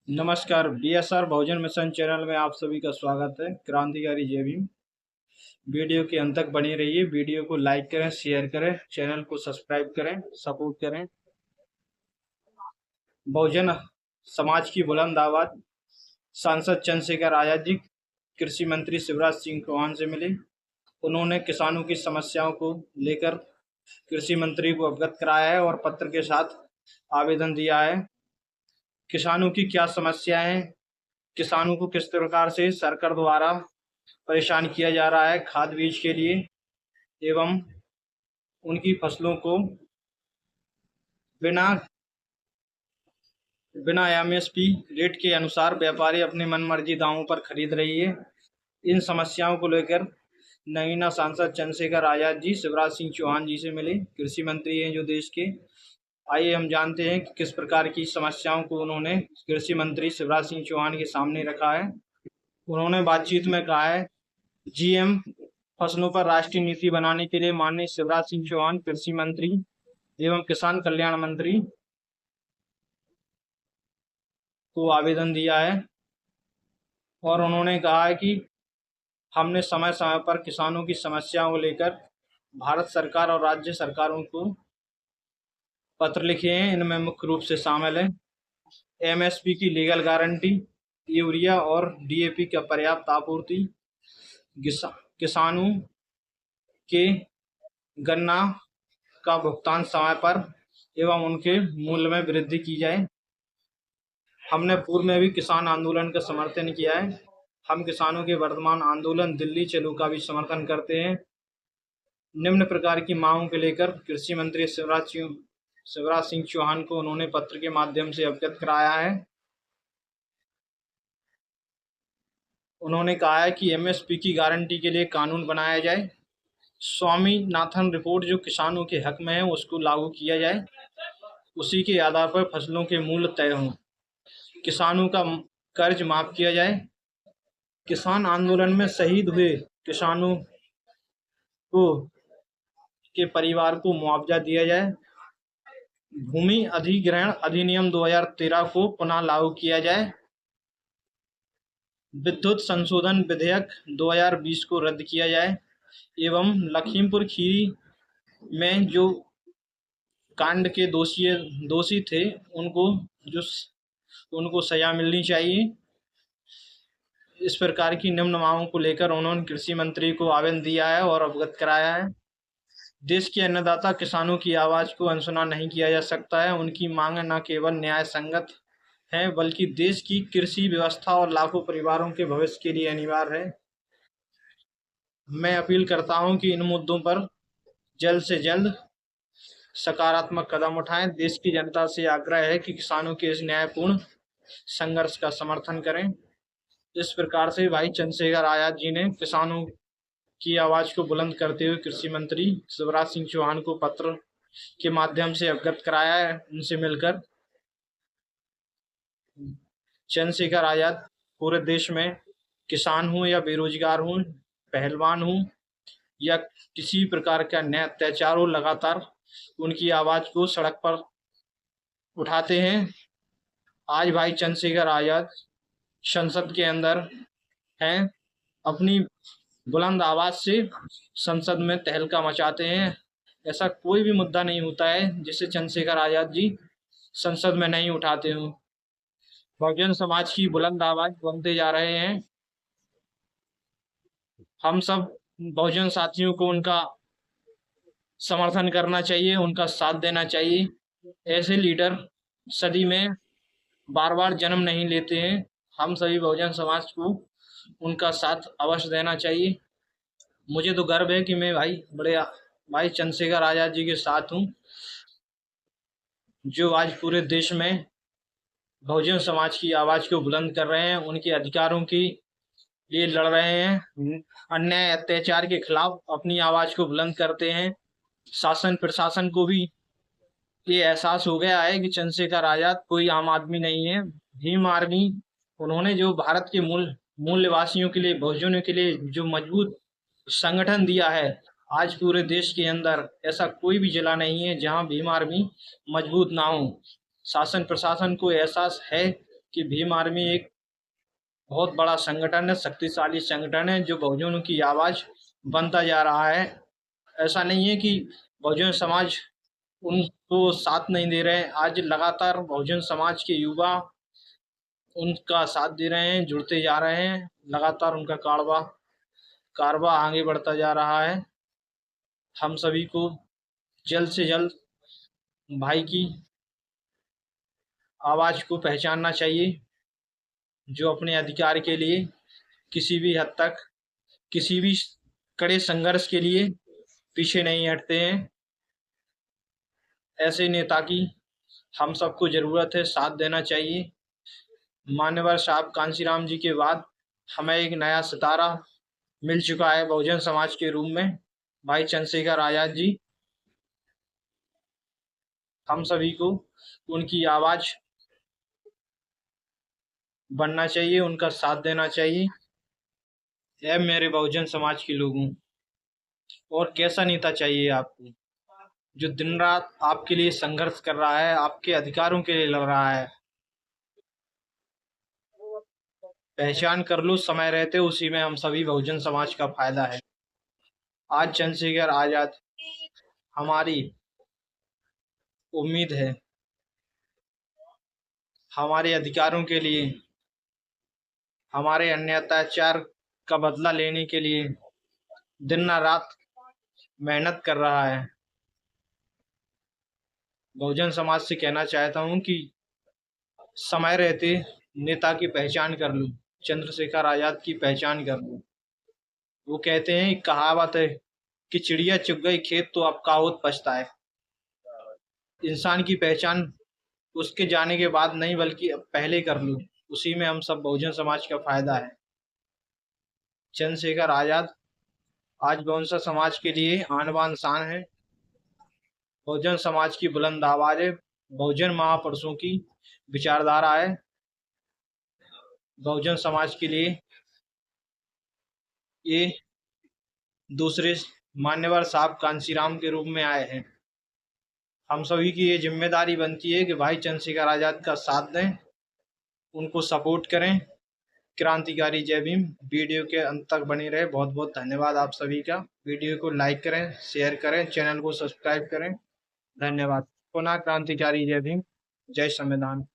नमस्कार। बीएसआर बहुजन mission channel में आप सभी का स्वागत है। क्रांतिकारी जय भीम। वीडियो के अंत तक बने रहिए। वीडियो को लाइक करें, शेयर करें, चैनल को सब्सक्राइब करें, सपोर्ट करें। बहुजन समाज की बुलंद आवाज। सांसद चंद्रशेखर आजाद जी कृषि मंत्री शिवराज सिंह चौहान से मिले। उन्होंने किसानों की समस्याओं को लेकर कृषि मंत्री को अवगत कराया है और पत्र के साथ आवेदन दिया है। किसानों की क्या समस्याएं हैं, किसानों को किस प्रकार से सरकार द्वारा परेशान किया जा रहा है खाद बीज के लिए, एवं उनकी फसलों को बिना बिना एमएसपी रेट के अनुसार व्यापारी अपने मनमर्जी दामों पर खरीद रही है। इन समस्याओं को लेकर नगीना सांसद चंद्रशेखर आजाद जी शिवराज सिंह चौहान जी से मिले। कृषि मंत्री हैं जो देश के। आइए हम जानते हैं कि किस प्रकार की समस्याओं को उन्होंने कृषि मंत्री शिवराज सिंह चौहान के सामने रखा है। उन्होंने बातचीत में कहा है, जीएम फसलों पर राष्ट्रीय नीति बनाने के लिए माननीय शिवराज सिंह चौहान कृषि मंत्री एवं किसान कल्याण मंत्री को आवेदन दिया है और उन्होंने कहा है कि हमने समय समय पर किसानों की समस्याओं को लेकर भारत सरकार और राज्य सरकारों को पत्र लिखे हैं। इनमें मुख्य रूप से शामिल है एमएसपी की लीगल गारंटी, यूरिया और डीएपी का पर्याप्त आपूर्ति, किसानों के गन्ना का भुगतान समय पर एवं उनके मूल्य में वृद्धि की जाए। हमने पूर्व में भी किसान आंदोलन का समर्थन किया है। हम किसानों के वर्तमान आंदोलन दिल्ली चलो का भी समर्थन करते हैं। निम्न प्रकार की मांगों को लेकर कृषि मंत्री शिवराज सिंह चौहान को उन्होंने पत्र के माध्यम से अवगत कराया है। उन्होंने कहा है कि एमएसपी की गारंटी के लिए कानून बनाया जाए। स्वामीनाथन रिपोर्ट जो किसानों के हक में है उसको लागू किया जाए। उसी के आधार पर फसलों के मूल्य तय हों। किसानों का कर्ज माफ किया जाए। किसान आंदोलन में शहीद हुए किसानों को के परिवार को मुआवजा दिया जाए। भूमि अधिग्रहण अधिनियम 2013 को पुनः लागू किया जाए। विद्युत संशोधन विधेयक 2020 को रद्द किया जाए एवं लखीमपुर खीरी में जो कांड के दोषी थे उनको सजा मिलनी चाहिए। इस प्रकार की निम्न मांगों को लेकर उन्होंने कृषि मंत्री को आवेदन दिया है और अवगत कराया है। देश के अन्नदाता किसानों की आवाज को अनसुना नहीं किया जा सकता है। उनकी मांग न केवल न्याय संगत है बल्कि देश की कृषि व्यवस्था और लाखों परिवारों के भविष्य के लिए अनिवार्य है। मैं अपील करता हूं कि इन मुद्दों पर जल्द से जल्द सकारात्मक कदम उठाएं। देश की जनता से आग्रह है कि किसानों के इस न्यायपूर्ण संघर्ष का समर्थन करें। इस प्रकार से भाई चंद्रशेखर आजाद जी ने किसानों की आवाज को बुलंद करते हुए कृषि मंत्री शिवराज सिंह चौहान को पत्र के माध्यम से अवगत कराया है। उनसे मिलकर चंद्रशेखर आजाद पूरे देश में किसान हूँ या बेरोजगार हूँ, पहलवान हूँ या किसी प्रकार का न्याय अत्याचार हो, लगातार उनकी आवाज को सड़क पर उठाते हैं। आज भाई चंद्रशेखर आजाद संसद के अंदर हैं, अपनी बुलंद आवाज से संसद में तहलका मचाते हैं। ऐसा कोई भी मुद्दा नहीं होता है जिसे चंद्रशेखर आजाद जी संसद में नहीं उठाते हो। बहुजन समाज की बुलंद आवाज बनते जा रहे हैं। हम सब बहुजन साथियों को उनका समर्थन करना चाहिए, उनका साथ देना चाहिए। ऐसे लीडर सदी में बार बार जन्म नहीं लेते हैं। हम सभी बहुजन समाज को उनका साथ अवश्य देना चाहिए। मुझे तो गर्व है कि मैं भाई चंद्रशेखर आजाद जी के साथ हूँ, जो आज पूरे देश में बहुजन समाज की आवाज को बुलंद कर रहे हैं, उनके अधिकारों की लिए लड़ रहे हैं, अन्याय अत्याचार के खिलाफ अपनी आवाज को बुलंद करते हैं। शासन प्रशासन को भी ये एहसास हो गया है कि चंद्रशेखर आजाद कोई आम आदमी नहीं है। भीम आर्मी, उन्होंने जो भारत के मूल्यवासियों के लिए, बहुजनों के लिए जो मजबूत संगठन दिया है, आज पूरे देश के अंदर ऐसा कोई भी जिला नहीं है जहां भीम आर्मी मजबूत ना हो। शासन प्रशासन को एहसास है कि भीम आर्मी एक बहुत बड़ा संगठन है, शक्तिशाली संगठन है, जो बहुजनों की आवाज़ बनता जा रहा है। ऐसा नहीं है कि बहुजन समाज उनको साथ नहीं दे रहे हैं। आज लगातार बहुजन समाज के युवा उनका साथ दे रहे हैं, जुड़ते जा रहे हैं। लगातार उनका कारवां आगे बढ़ता जा रहा है। हम सभी को जल्द से जल्द भाई की आवाज़ को पहचानना चाहिए, जो अपने अधिकार के लिए किसी भी हद तक, किसी भी कड़े संघर्ष के लिए पीछे नहीं हटते हैं। ऐसे नेता की हम सबको ज़रूरत है, साथ देना चाहिए। मान्यवर साहब कांशीराम जी के बाद हमें एक नया सितारा मिल चुका है बहुजन समाज के रूप में, भाई चंद्रशेखर आज़ाद जी। हम सभी को उनकी आवाज़ बनना चाहिए, उनका साथ देना चाहिए। ऐ मेरे बहुजन समाज के लोगों, और कैसा नेता चाहिए आपको, जो दिन रात आपके लिए संघर्ष कर रहा है, आपके अधिकारों के लिए लड़ रहा है। पहचान कर लो समय रहते, उसी में हम सभी बहुजन समाज का फायदा है। आज चंद्रशेखर आज़ाद हमारी उम्मीद है, हमारे अधिकारों के लिए, हमारे अन्य अत्याचार का बदला लेने के लिए दिन रात मेहनत कर रहा है। बहुजन समाज से कहना चाहता हूँ कि समय रहते नेता की पहचान कर लो, चंद्रशेखर आज़ाद की पहचान कर लो। वो कहते हैं, एक कहावत है कि चिड़िया चुग गई खेत तो अब काहुत पछताए। इंसान की पहचान उसके जाने के बाद नहीं, बल्कि अब पहले कर लो, उसी में हम सब बहुजन समाज का फायदा है। चंद्रशेखर आज़ाद आज बहुजन समाज के लिए आन बान शान है। बहुजन समाज की बुलंद आवाज है, बहुजन महापुरुषों की विचारधारा है। बहुजन समाज के लिए ये दूसरे मान्यवर साहब कांशीराम के रूप में आए हैं। हम सभी की ये जिम्मेदारी बनती है कि भाई चंद्रशेखर आज़ाद का साथ दें, उनको सपोर्ट करें। क्रांतिकारी जय भीम। वीडियो के अंत तक बने रहे। बहुत बहुत धन्यवाद आप सभी का। वीडियो को लाइक करें, शेयर करें, चैनल को सब्सक्राइब करें। धन्यवाद। पुनः क्रांतिकारी जय भीम, जय संविधान।